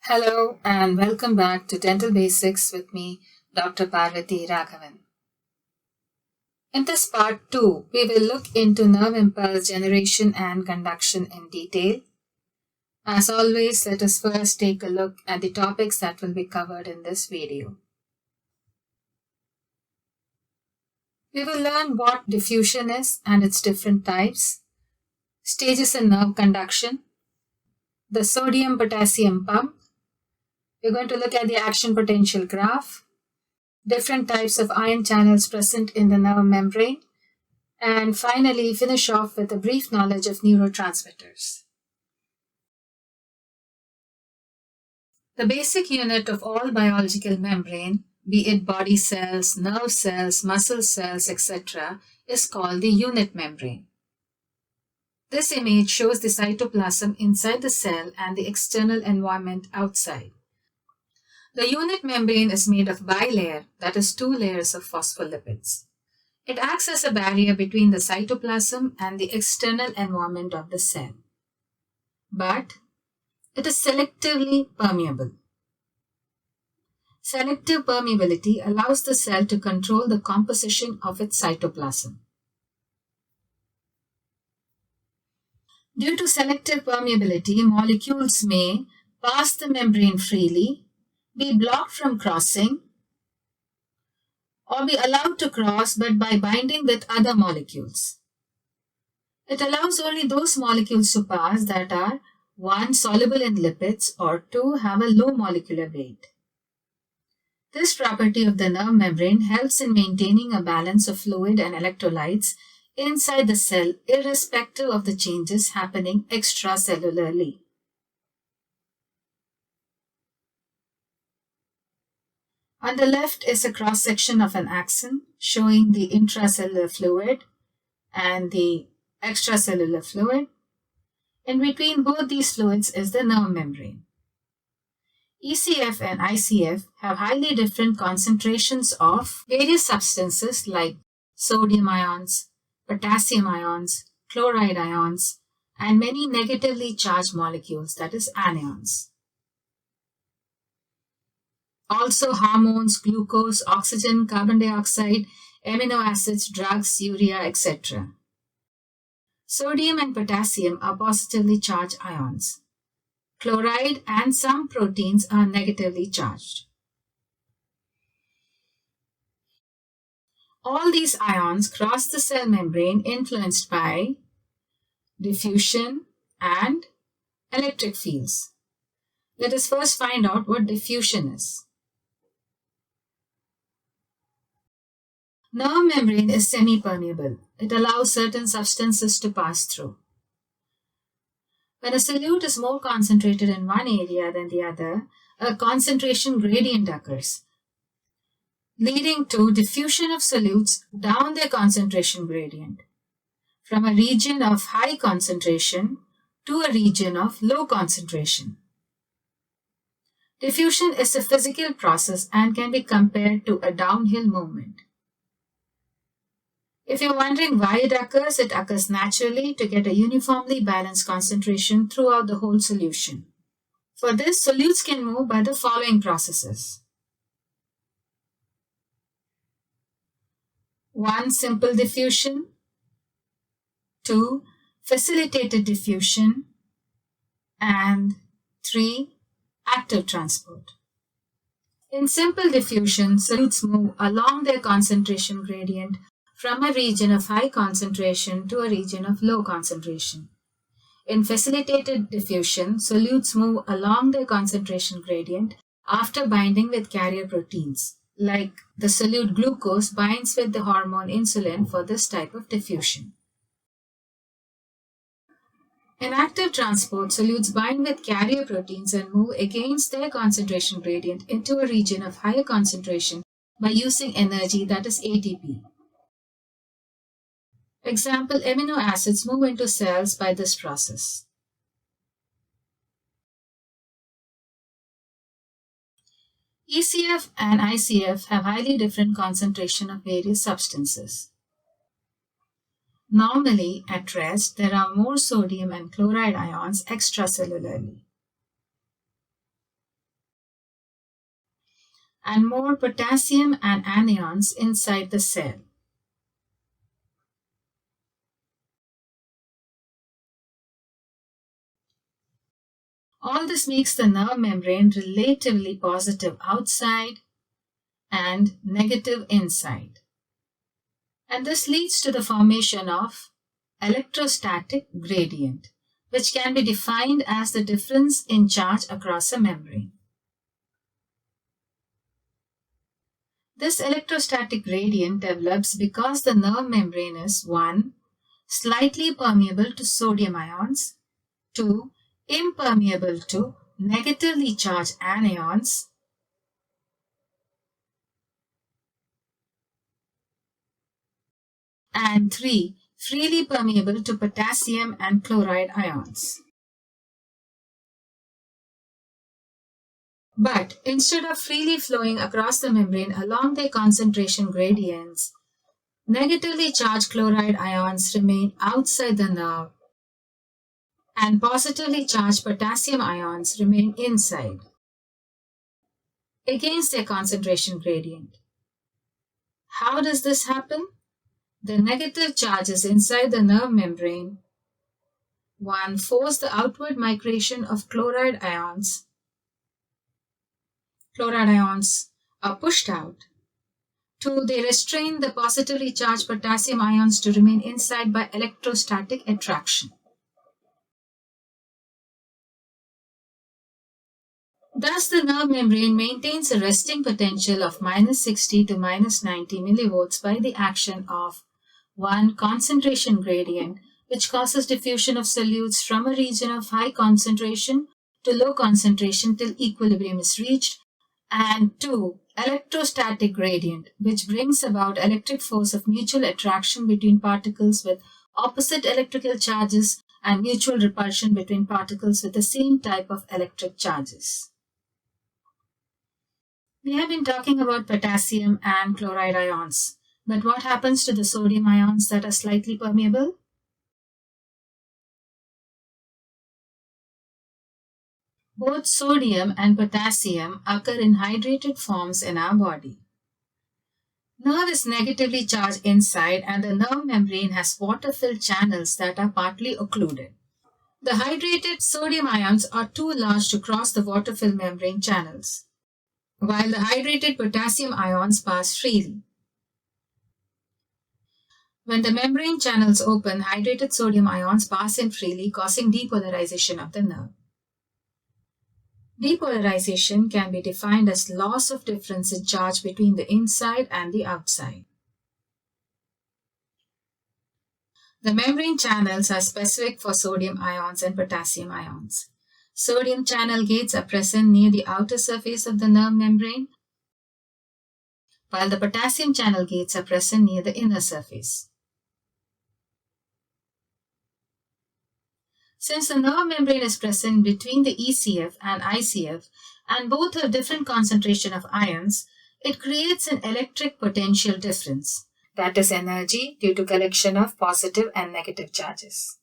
Hello and welcome back to Dental Basics with me, Dr. Parvati Raghavan. In this part 2, we will look into nerve impulse generation and conduction in detail. As always, let us first take a look at the topics that will be covered in this video. We will learn what diffusion is and its different types, stages in nerve conduction, the sodium-potassium pump. We're going to look at the action potential graph, different types of ion channels present in the nerve membrane, and finally finish off with a brief knowledge of neurotransmitters. The basic unit of all biological membrane, be it body cells, nerve cells, muscle cells, etc., is called the unit membrane. This image shows the cytoplasm inside the cell and the external environment outside. The unit membrane is made of bilayer, that is, 2 layers of phospholipids. It acts as a barrier between the cytoplasm and the external environment of the cell. But it is selectively permeable. Selective permeability allows the cell to control the composition of its cytoplasm. Due to selective permeability, molecules may pass the membrane freely, be blocked from crossing, or be allowed to cross but by binding with other molecules. It allows only those molecules to pass that are 1. Soluble in lipids, or 2. Have a low molecular weight. This property of the nerve membrane helps in maintaining a balance of fluid and electrolytes inside the cell irrespective of the changes happening extracellularly. On the left is a cross-section of an axon showing the intracellular fluid and the extracellular fluid. In between both these fluids is the nerve membrane. ECF and ICF have highly different concentrations of various substances like sodium ions, potassium ions, chloride ions, and many negatively charged molecules, that is, anions. Also hormones, glucose, oxygen, carbon dioxide, amino acids, drugs, urea, etc. Sodium and potassium are positively charged ions. Chloride and some proteins are negatively charged. All these ions cross the cell membrane influenced by diffusion and electric fields. Let us first find out what diffusion is. Nerve membrane is semi-permeable. It allows certain substances to pass through. When a solute is more concentrated in one area than the other, a concentration gradient occurs, leading to diffusion of solutes down their concentration gradient, from a region of high concentration to a region of low concentration. Diffusion is a physical process and can be compared to a downhill movement. If you're wondering why it occurs naturally to get a uniformly balanced concentration throughout the whole solution. For this, solutes can move by the following processes. 1. Simple diffusion. 2. Facilitated diffusion. And 3. Active transport. In simple diffusion, solutes move along their concentration gradient from a region of high concentration to a region of low concentration. In facilitated diffusion, solutes move along their concentration gradient after binding with carrier proteins, like the solute glucose binds with the hormone insulin for this type of diffusion. In active transport, solutes bind with carrier proteins and move against their concentration gradient into a region of higher concentration by using energy, that is ATP. Example, amino acids move into cells by this process. ECF and ICF have highly different concentration of various substances. Normally, at rest, there are more sodium and chloride ions extracellularly. and more potassium and anions inside the cell. All this makes the nerve membrane relatively positive outside and negative inside. And this leads to the formation of electrostatic gradient, which can be defined as the difference in charge across a membrane. This electrostatic gradient develops because the nerve membrane is 1. Slightly permeable to sodium ions, 2. Impermeable to negatively charged anions, and 3. Freely permeable to potassium and chloride ions. But instead of freely flowing across the membrane along their concentration gradients, negatively charged chloride ions remain outside the nerve and positively charged potassium ions remain inside against their concentration gradient. How does this happen? The negative charges inside the nerve membrane 1. Force the outward migration of chloride ions. Chloride ions are pushed out. 2. They restrain the positively charged potassium ions to remain inside by electrostatic attraction. Thus, the nerve membrane maintains a resting potential of -60 to -90 millivolts by the action of 1. Concentration gradient, which causes diffusion of solutes from a region of high concentration to low concentration till equilibrium is reached, and 2. Electrostatic gradient, which brings about electric force of mutual attraction between particles with opposite electrical charges and mutual repulsion between particles with the same type of electric charges. We have been talking about potassium and chloride ions, but what happens to the sodium ions that are slightly permeable? Both sodium and potassium occur in hydrated forms in our body. Nerve is negatively charged inside and the nerve membrane has water-filled channels that are partly occluded. The hydrated sodium ions are too large to cross the water-filled membrane channels, while the hydrated potassium ions pass freely. When the membrane channels open, hydrated sodium ions pass in freely, causing depolarization of the nerve. Depolarization can be defined as loss of difference in charge between the inside and the outside. The membrane channels are specific for sodium ions and potassium ions. Sodium channel gates are present near the outer surface of the nerve membrane, while the potassium channel gates are present near the inner surface. Since the nerve membrane is present between the ECF and ICF and both have different concentration of ions, it creates an electric potential difference, that is energy due to collection of positive and negative charges.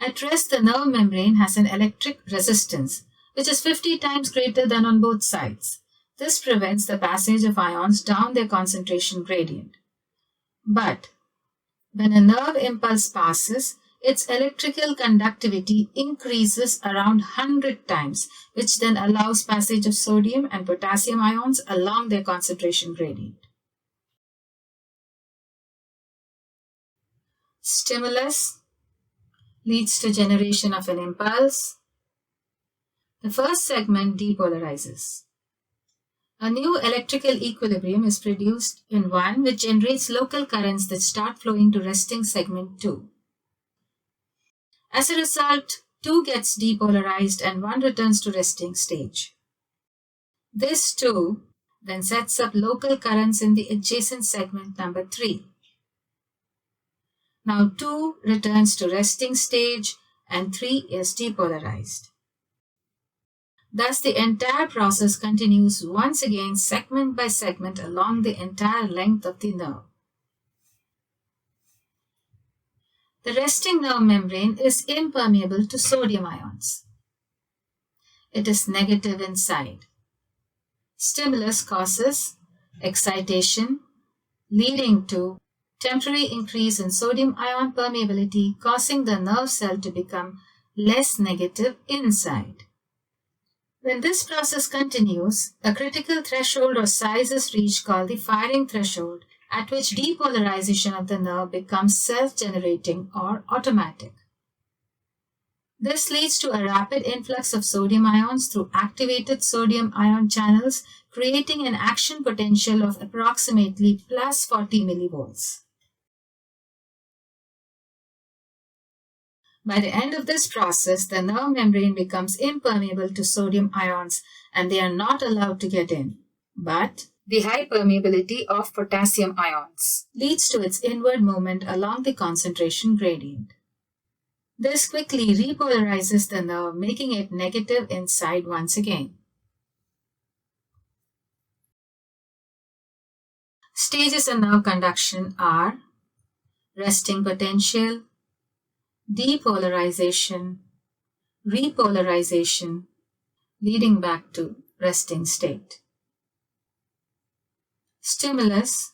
At rest, the nerve membrane has an electric resistance, which is 50 times greater than on both sides. This prevents the passage of ions down their concentration gradient. But when a nerve impulse passes, its electrical conductivity increases around 100 times, which then allows passage of sodium and potassium ions along their concentration gradient. Stimulus leads to generation of an impulse. The first segment depolarizes. A new electrical equilibrium is produced in 1, which generates local currents that start flowing to resting segment 2. As a result, 2 gets depolarized and 1 returns to resting stage. This 2 then sets up local currents in the adjacent segment number 3. Now 2 returns to resting stage and 3 is depolarized. Thus, the entire process continues once again segment by segment along the entire length of the nerve. The resting nerve membrane is impermeable to sodium ions. It is negative inside. Stimulus causes excitation, leading to temporary increase in sodium ion permeability, causing the nerve cell to become less negative inside. When this process continues, a critical threshold or size is reached called the firing threshold, at which depolarization of the nerve becomes self-generating or automatic. This leads to a rapid influx of sodium ions through activated sodium ion channels, creating an action potential of approximately plus 40 millivolts. By the end of this process, the nerve membrane becomes impermeable to sodium ions and they are not allowed to get in. But the high permeability of potassium ions leads to its inward movement along the concentration gradient. This quickly repolarizes the nerve, making it negative inside once again. Stages in nerve conduction are resting potential, depolarization, repolarization, leading back to resting state. Stimulus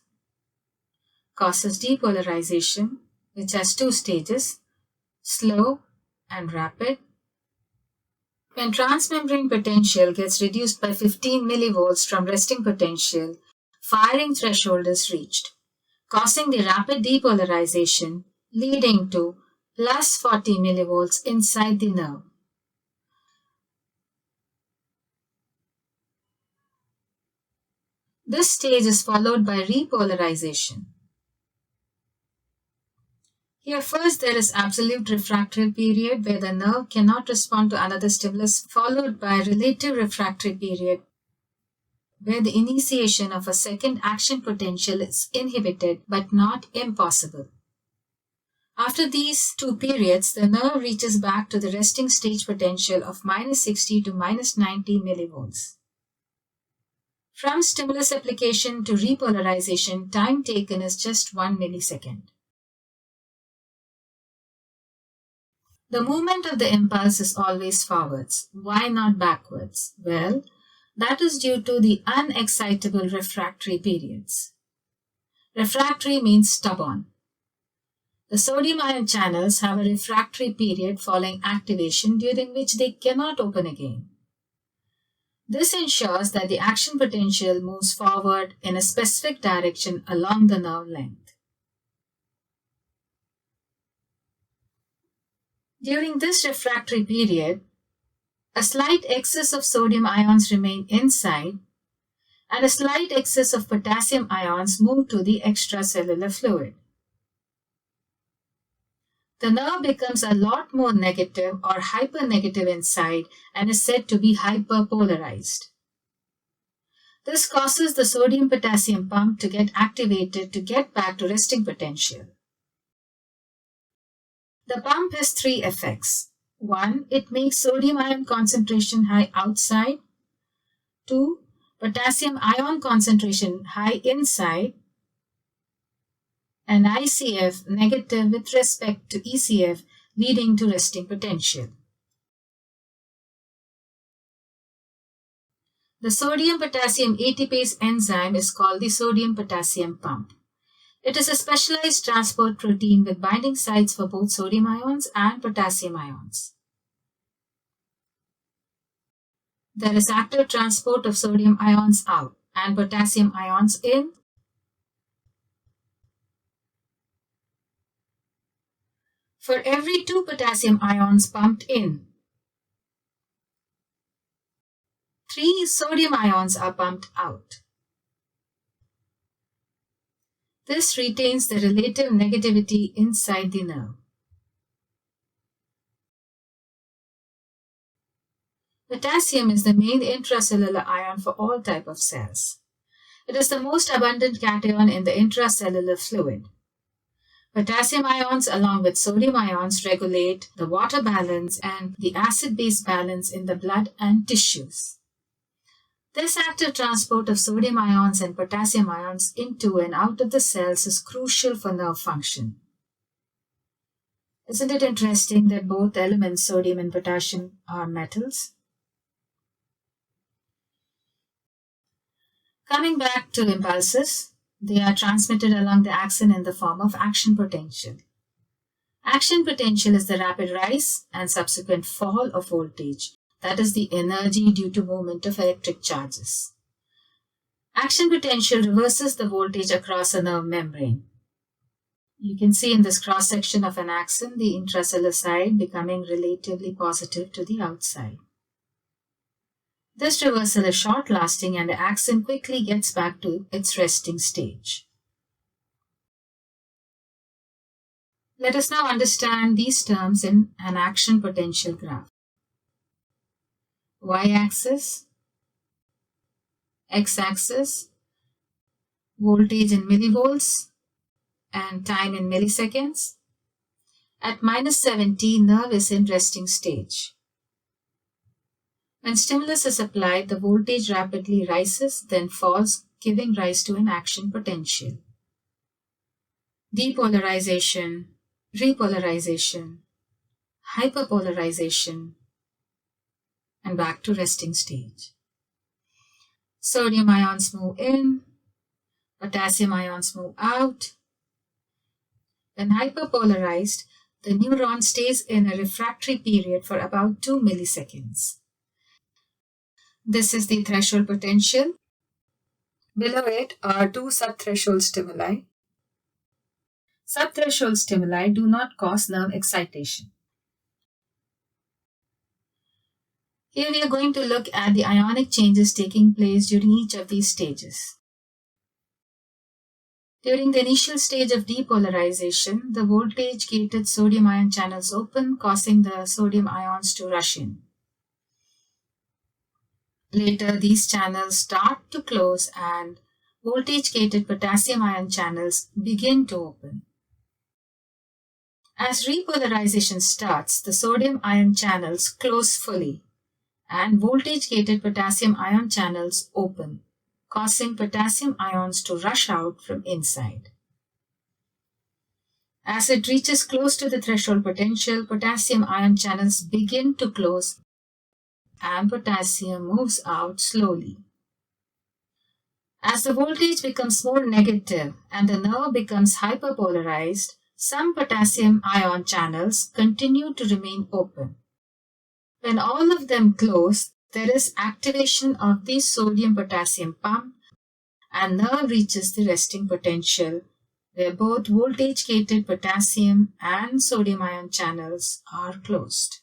causes depolarization, which has two stages, slow and rapid. When transmembrane potential gets reduced by 15 millivolts from resting potential, firing threshold is reached, causing the rapid depolarization, leading to plus 40 millivolts inside the nerve. This stage is followed by repolarization. Here first there is absolute refractory period where the nerve cannot respond to another stimulus, followed by relative refractory period where the initiation of a second action potential is inhibited but not impossible. After these two periods, the nerve reaches back to the resting stage potential of minus 60 to minus 90 millivolts. From stimulus application to repolarization, time taken is just 1 millisecond. The movement of the impulse is always forwards. Why not backwards? Well, that is due to the unexcitable refractory periods. Refractory means stubborn. The sodium ion channels have a refractory period following activation during which they cannot open again. This ensures that the action potential moves forward in a specific direction along the nerve length. During this refractory period, a slight excess of sodium ions remain inside and a slight excess of potassium ions move to the extracellular fluid. The nerve becomes a lot more negative or hypernegative inside and is said to be hyperpolarized. This causes the sodium-potassium pump to get activated to get back to resting potential. The pump has three effects. 1. It makes sodium ion concentration high outside. 2. Potassium ion concentration high inside. And ICF negative with respect to ECF, leading to resting potential. The sodium-potassium ATPase enzyme is called the sodium-potassium pump. It is a specialized transport protein with binding sites for both sodium ions and potassium ions. There is active transport of sodium ions out and potassium ions in. For every 2 potassium ions pumped in, 3 sodium ions are pumped out. This retains the relative negativity inside the nerve. Potassium is the main intracellular ion for all types of cells. It is the most abundant cation in the intracellular fluid. Potassium ions along with sodium ions regulate the water balance and the acid-base balance in the blood and tissues. This active transport of sodium ions and potassium ions into and out of the cells is crucial for nerve function. Isn't it interesting that both elements, sodium and potassium, are metals? Coming back to impulses, they are transmitted along the axon in the form of action potential. Action potential is the rapid rise and subsequent fall of voltage, that is the energy due to movement of electric charges. Action potential reverses the voltage across a nerve membrane. You can see in this cross-section of an axon the intracellular side becoming relatively positive to the outside. This reversal is short-lasting and the axon quickly gets back to its resting stage. Let us now understand these terms in an action potential graph. Y-axis, X-axis, voltage in millivolts and time in milliseconds. At -70, nerve is in resting stage. When stimulus is applied, the voltage rapidly rises, then falls, giving rise to an action potential. Depolarization, repolarization, hyperpolarization, and back to resting stage. Sodium ions move in, potassium ions move out. When hyperpolarized, the neuron stays in a refractory period for about 2 milliseconds. This is the threshold potential. Below it are two subthreshold stimuli. Subthreshold stimuli do not cause nerve excitation. Here we are going to look at the ionic changes taking place during each of these stages. During the initial stage of depolarization, the voltage-gated sodium ion channels open, causing the sodium ions to rush in. Later, these channels start to close and voltage-gated potassium ion channels begin to open. As repolarization starts, the sodium ion channels close fully and voltage-gated potassium ion channels open, causing potassium ions to rush out from inside. As it reaches close to the threshold potential, potassium ion channels begin to close and potassium moves out slowly. As the voltage becomes more negative and the nerve becomes hyperpolarized, some potassium ion channels continue to remain open. When all of them close, there is activation of the sodium-potassium pump and nerve reaches the resting potential, where both voltage-gated potassium and sodium ion channels are closed.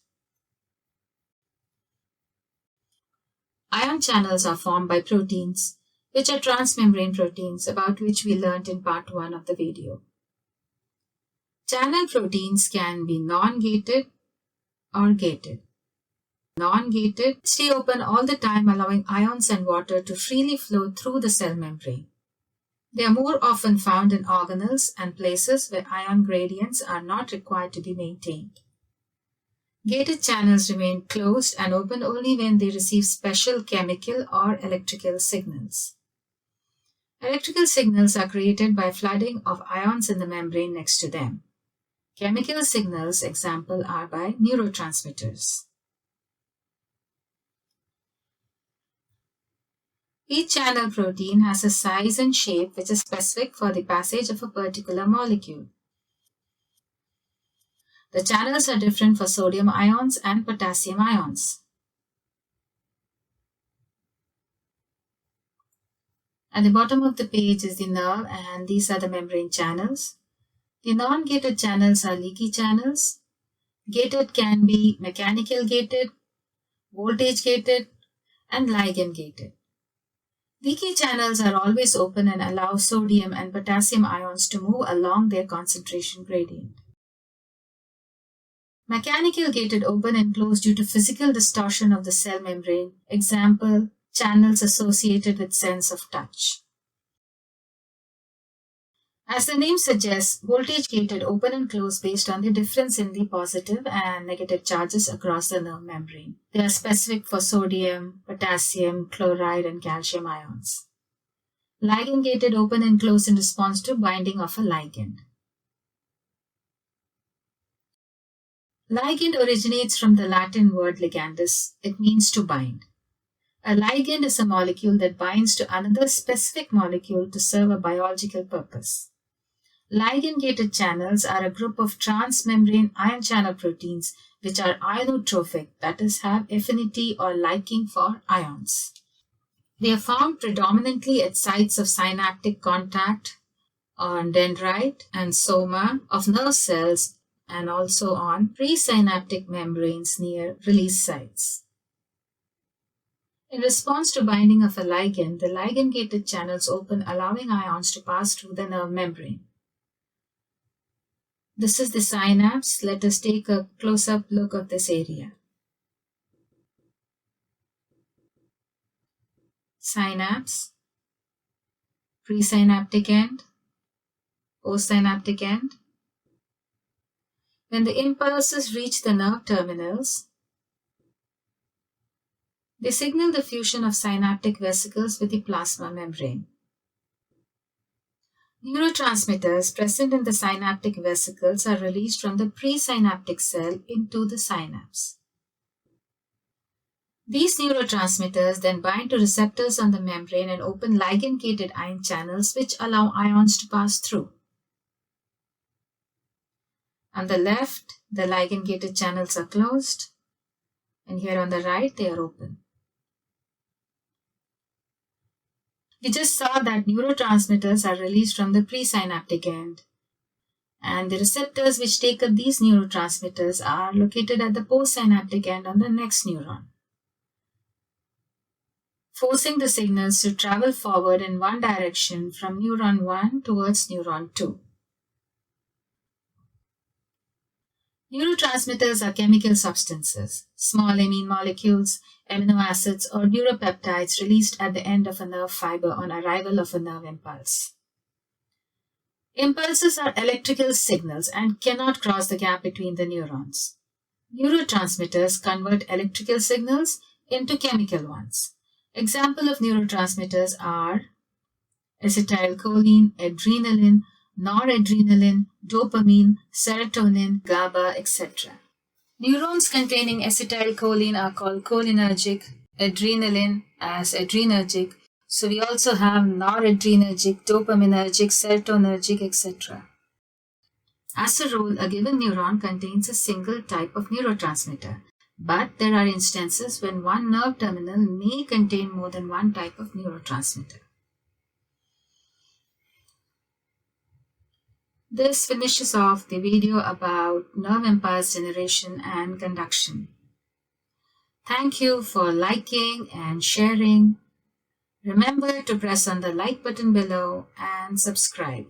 Ion channels are formed by proteins, which are transmembrane proteins, about which we learned in part 1 of the video. Channel proteins can be non-gated or gated. Non-gated stay open all the time, allowing ions and water to freely flow through the cell membrane. They are more often found in organelles and places where ion gradients are not required to be maintained. Gated channels remain closed and open only when they receive special chemical or electrical signals. Electrical signals are created by flooding of ions in the membrane next to them. Chemical signals, example, are by neurotransmitters. Each channel protein has a size and shape which is specific for the passage of a particular molecule. The channels are different for sodium ions and potassium ions. At the bottom of the page is the nerve, and these are the membrane channels. The non-gated channels are leaky channels. Gated can be mechanical gated, voltage gated, and ligand gated. Leaky channels are always open and allow sodium and potassium ions to move along their concentration gradient. Mechanical gated open and close due to physical distortion of the cell membrane, example, channels associated with sense of touch. As the name suggests, voltage gated open and close based on the difference in the positive and negative charges across the nerve membrane. They are specific for sodium, potassium, chloride, and calcium ions. Ligand gated open and close in response to binding of a ligand. Ligand originates from the Latin word ligandus. It means to bind. A ligand is a molecule that binds to another specific molecule to serve a biological purpose. Ligand-gated channels are a group of transmembrane ion channel proteins which are ionotrophic, that is, have affinity or liking for ions. They are found predominantly at sites of synaptic contact, on dendrite and soma of nerve cells, and also on presynaptic membranes near release sites. In response to binding of a ligand, the ligand-gated channels open, allowing ions to pass through the nerve membrane. This is the synapse. Let us take a close-up look of this area. Synapse, presynaptic end, postsynaptic end. When the impulses reach the nerve terminals, they signal the fusion of synaptic vesicles with the plasma membrane. Neurotransmitters present in the synaptic vesicles are released from the presynaptic cell into the synapse. These neurotransmitters then bind to receptors on the membrane and open ligand-gated ion channels which allow ions to pass through. On the left, the ligand-gated channels are closed, and here on the right, they are open. We just saw that neurotransmitters are released from the presynaptic end, and the receptors which take up these neurotransmitters are located at the postsynaptic end on the next neuron, forcing the signals to travel forward in one direction from neuron 1 towards neuron 2. Neurotransmitters are chemical substances, small amine molecules, amino acids, or neuropeptides released at the end of a nerve fiber on arrival of a nerve impulse. Impulses are electrical signals and cannot cross the gap between the neurons. Neurotransmitters convert electrical signals into chemical ones. Examples of neurotransmitters are acetylcholine, adrenaline, noradrenaline, dopamine, serotonin, GABA, etc. Neurons containing acetylcholine are called cholinergic, adrenaline as adrenergic. So we also have noradrenergic, dopaminergic, serotonergic, etc. As a rule, a given neuron contains a single type of neurotransmitter, but there are instances when one nerve terminal may contain more than one type of neurotransmitter. This finishes off the video about nerve impulse generation and conduction. Thank you for liking and sharing. Remember to press on the like button below and subscribe.